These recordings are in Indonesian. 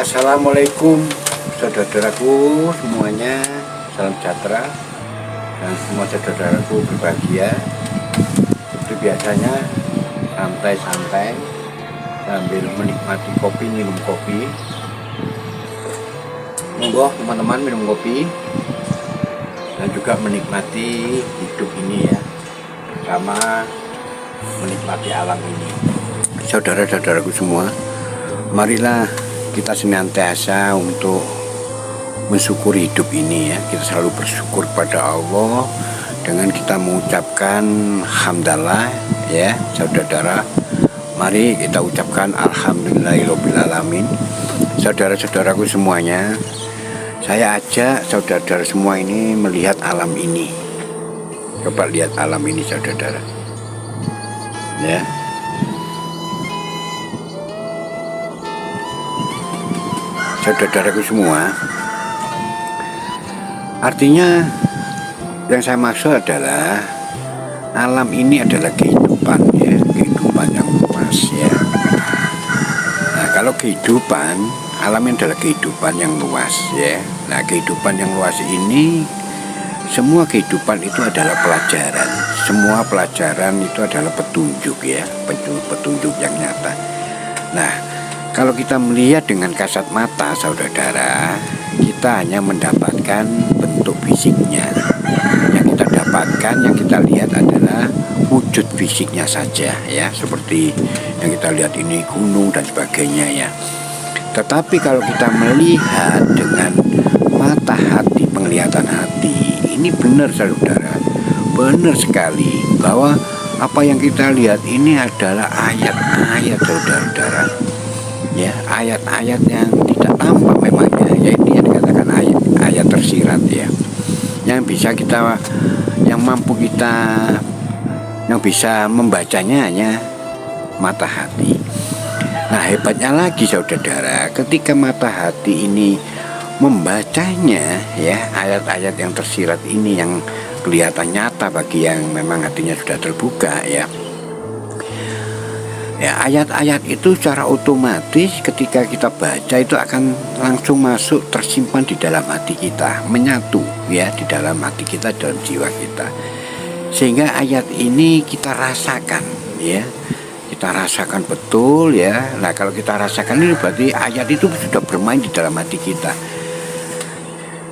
Assalamualaikum saudara-saudaraku semuanya, salam sejahtera dan semua saudara-saudaraku berbahagia. Seperti biasanya santai-santai sambil menikmati kopi, minum kopi. Monggo teman-teman minum kopi dan juga menikmati hidup ini ya, sama menikmati alam ini. Saudara-saudaraku semua, marilah kita senantiasa untuk mensyukuri hidup ini ya. Kita selalu bersyukur pada Allah dengan kita mengucapkan hamdalah ya saudara-saudara. Mari kita ucapkan alhamdulillahirobbilalamin. Saudara-saudaraku semuanya, saya ajak saudara-saudara semua ini melihat alam ini. Coba lihat alam ini saudara-saudara ya. Saudara-saudaraku semua, artinya yang saya maksud adalah alam ini adalah kehidupan ya, kehidupan yang luas ya. Nah, kalau kehidupan, alam ini adalah kehidupan yang luas ya. Nah, kehidupan yang luas ini, semua kehidupan itu adalah pelajaran. Semua pelajaran itu adalah petunjuk ya, petunjuk yang nyata. Nah, kalau kita melihat dengan kasat mata saudara-saudara, kita hanya mendapatkan bentuk fisiknya. Yang kita dapatkan, yang kita lihat adalah wujud fisiknya saja ya, seperti yang kita lihat ini gunung dan sebagainya ya. Tetapi kalau kita melihat dengan mata hati, penglihatan hati, ini benar saudara, benar sekali bahwa apa yang kita lihat ini adalah ayat-ayat saudara-saudara ya, ayat-ayat yang tidak tampak memangnya ya, ini yang dikatakan ayat tersirat ya, yang bisa kita, yang mampu kita, yang bisa membacanya hanya mata hati. Nah, hebatnya lagi saudara-saudara, ketika mata hati ini membacanya ya, ayat-ayat yang tersirat ini yang kelihatan nyata bagi yang memang hatinya sudah terbuka ya. Ya, ayat-ayat itu secara otomatis ketika kita baca itu akan langsung masuk, tersimpan di dalam hati kita, menyatu ya di dalam hati kita, dalam jiwa kita. Sehingga ayat ini kita rasakan ya, kita rasakan betul ya. Nah, kalau kita rasakan ini berarti ayat itu sudah bermain di dalam hati kita.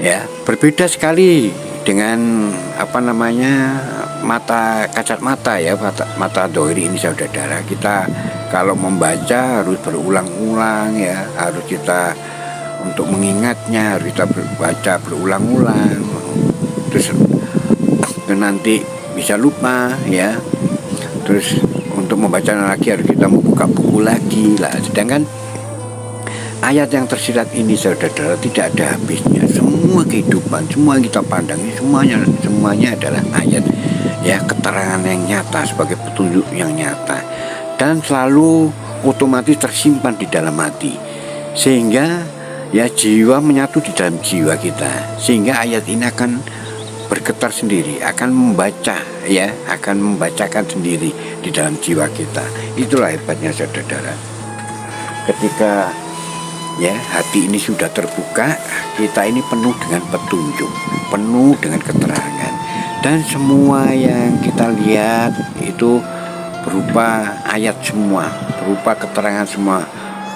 Ya, berbeda sekali dengan apa namanya, mata, kasat mata ya, mata dohiri ini saudara-saudara. Kita kalau membaca harus berulang-ulang ya, harus kita untuk mengingatnya harus kita baca berulang-ulang, terus nanti bisa lupa ya. Terus untuk membaca lagi harus kita membuka buku lagi lah. Sedangkan ayat yang tersirat ini saudara-saudara tidak ada habisnya. Semua kehidupan, semua yang kita pandang ini semuanya adalah ayat ya, keterangan yang nyata sebagai petunjuk yang nyata, dan selalu otomatis tersimpan di dalam hati, sehingga ya jiwa menyatu di dalam jiwa kita, sehingga ayat ini akan bergetar sendiri, akan membaca ya, akan membacakan sendiri di dalam jiwa kita. Itulah hebatnya saudara-saudara, ketika ya hati ini sudah terbuka, kita ini penuh dengan petunjuk, penuh dengan keterangan, dan semua yang kita lihat itu berupa ayat semua, berupa keterangan semua,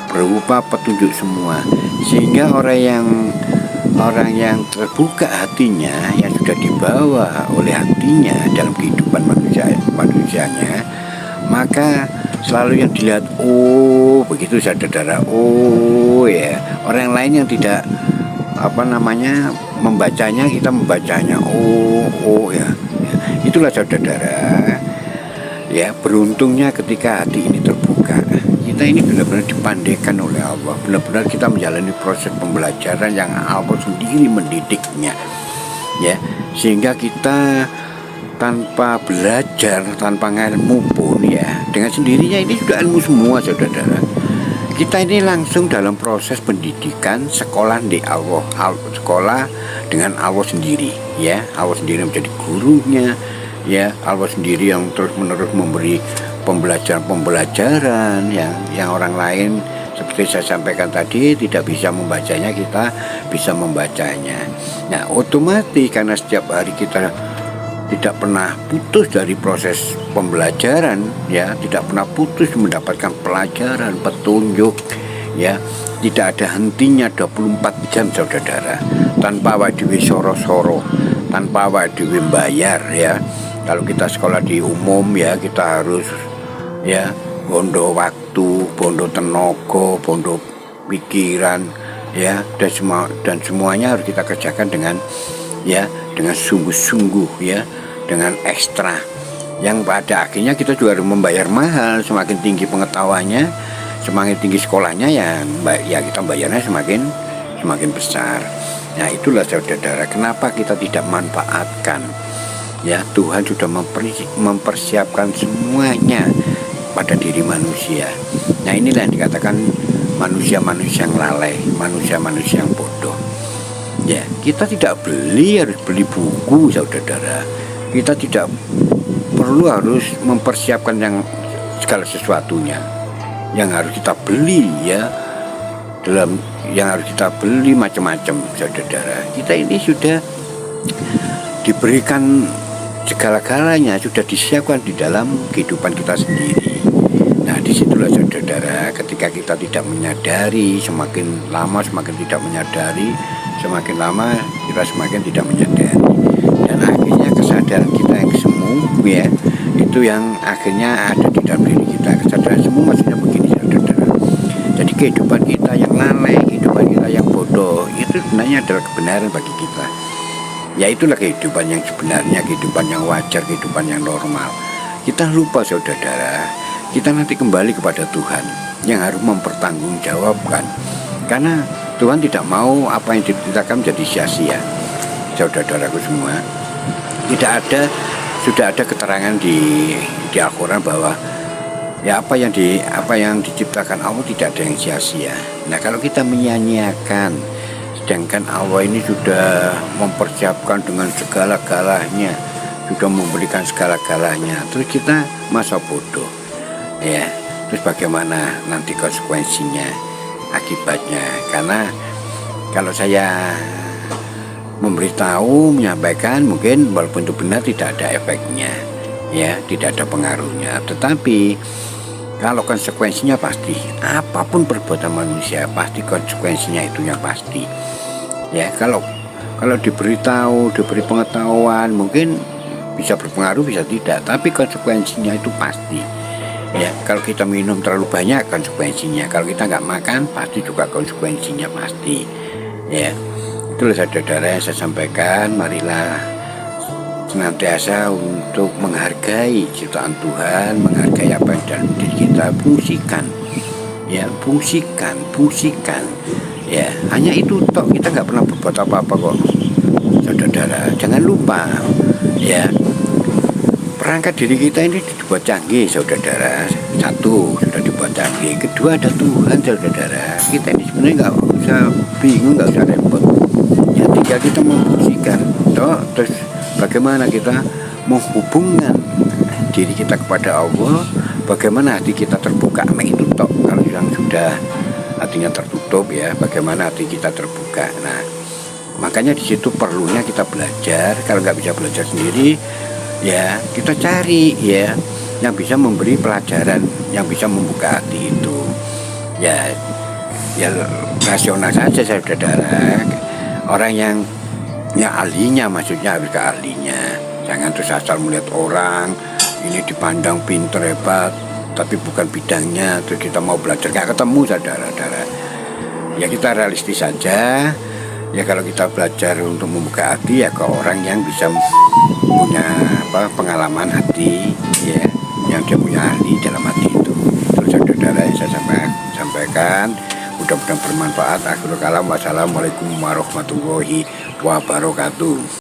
berupa petunjuk semua. Sehingga orang yang terbuka hatinya, yang sudah dibawa oleh hatinya dalam kehidupan manusianya, maka selalu yang dilihat, oh begitu saudara-saudara, oh ya. Orang lain yang tidak apa namanya membacanya, kita membacanya, oh ya. Itulah saudara-saudara ya, beruntungnya ketika hati ini terbuka, kita ini benar-benar dipandaikan oleh Allah, benar-benar kita menjalani proses pembelajaran yang Allah sendiri mendidiknya ya, sehingga kita tanpa belajar, tanpa ilmu pun ya, dengan sendirinya ini sudah ilmu semua saudara-saudara. Kita ini langsung dalam proses pendidikan, sekolah di Allah, sekolah dengan Allah sendiri ya. Allah sendiri menjadi gurunya ya, Allah sendiri yang terus menerus memberi pembelajaran yang orang lain Seperti saya sampaikan tadi, tidak bisa membacanya, kita bisa membacanya. Nah, otomatis karena setiap hari kita tidak pernah putus dari proses pembelajaran, ya, tidak pernah putus mendapatkan pelajaran, petunjuk, ya, tidak ada hentinya 24 jam saudara, tanpa awak dhewe soro-soro, tanpa awak dhewe bayar, ya. Kalau kita sekolah di umum, ya, kita harus, ya, bondo waktu, bondo tenaga, bondo pikiran, ya, dan semuanya harus kita kerjakan dengan, ya, dengan sungguh-sungguh, ya, dengan ekstra, yang pada akhirnya kita juga harus membayar mahal. Semakin tinggi pengetahuannya, semakin tinggi sekolahnya, ya kita bayarnya semakin besar. Nah, itulah saudara, kenapa kita tidak manfaatkan, ya, Tuhan sudah mempersiapkan semuanya pada diri manusia. Nah, inilah yang dikatakan manusia-manusia yang lalai, manusia-manusia yang bodoh. Ya, kita tidak harus beli buku saudara. Kita tidak perlu harus mempersiapkan yang segala sesuatunya yang harus kita beli, ya, yang harus kita beli macam-macam saudara. Kita ini sudah diberikan segala-galanya, sudah disiapkan di dalam kehidupan kita sendiri. Nah, disitulah saudara, ketika kita tidak menyadari, semakin lama semakin tidak menyadari, semakin lama kita semakin tidak menyadari, dan akhirnya kesadaran kita yang semu, ya, itu yang akhirnya ada di dalam diri kita. Kesadaran semu maksudnya begini saudara, jadi kehidupan kita yang lalai, kehidupan kita yang bodoh, itu sebenarnya adalah kebenaran bagi kita. Ya, itulah kehidupan yang sebenarnya, kehidupan yang wajar, kehidupan yang normal. Kita lupa saudara, kita nanti kembali kepada Tuhan yang harus mempertanggungjawabkan, karena Tuhan tidak mau apa yang diceritakan menjadi sia-sia. Saudara-saudaraku semua, sudah ada keterangan di Al-Quran bahwa, ya, apa yang diciptakan Allah tidak ada yang sia-sia. Nah, kalau kita menyia-nyiakan, sedangkan Allah ini sudah mempersiapkan dengan segala-galanya, sudah memberikan segala-galanya, terus kita masa bodoh, ya, terus bagaimana nanti konsekuensinya, akibatnya? Karena kalau saya memberitahu, menyampaikan, mungkin walaupun itu benar tidak ada efeknya, ya, tidak ada pengaruhnya. Tetapi kalau konsekuensinya pasti, apapun perbuatan manusia pasti konsekuensinya itu yang pasti. Ya, kalau diberitahu, diberi pengetahuan, mungkin bisa berpengaruh, bisa tidak, tapi konsekuensinya itu pasti. Ya, kalau kita minum terlalu banyak, konsekuensinya. Kalau kita nggak makan, pasti juga konsekuensinya pasti. Ya, itulah saudara yang saya sampaikan. Marilah senantiasa untuk menghargai ciptaan Tuhan, menghargai apa yang dalam diri kita. Fungsikan, ya, fungsikan. Ya, hanya itu tok, kita nggak pernah berbuat apa-apa kok saudara. Jangan lupa, ya, perangkat diri kita ini dibuat canggih saudara. Satu, sudah dibuat canggih. Kedua, ada Tuhan saudara. Kita ini sebenarnya nggak usah bingung, nggak usah repot, ya, tinggal kita memfungsikan toh. Terus bagaimana kita menghubungkan diri kita kepada Allah, bagaimana hati kita terbuka. Nah, itu tok. Kalau yang sudah hatinya tertutup, ya, bagaimana hati kita terbuka. Nah, makanya di situ perlunya kita belajar. Kalau nggak bisa belajar sendiri, ya, kita cari, ya, yang bisa memberi pelajaran, yang bisa membuka hati itu. Ya, rasional saja saudara. Orang yang ahlinya, maksudnya harus ke ahlinya. Jangan terus asal melihat orang ini dipandang pinter, hebat, tapi bukan bidangnya, terus kita mau belajar nggak ketemu saudara-saudara. Ya, kita realistis saja. Ya, kalau kita belajar untuk membuka hati, ya, ke orang yang bisa punya pengalaman hati, ya, yang dia punya ahli dalam hati itu. Terus saudara yang saya sampaikan, mudah-mudahan bermanfaat. Akhirul kalam, wassalamualaikum warahmatullahi wabarakatuh.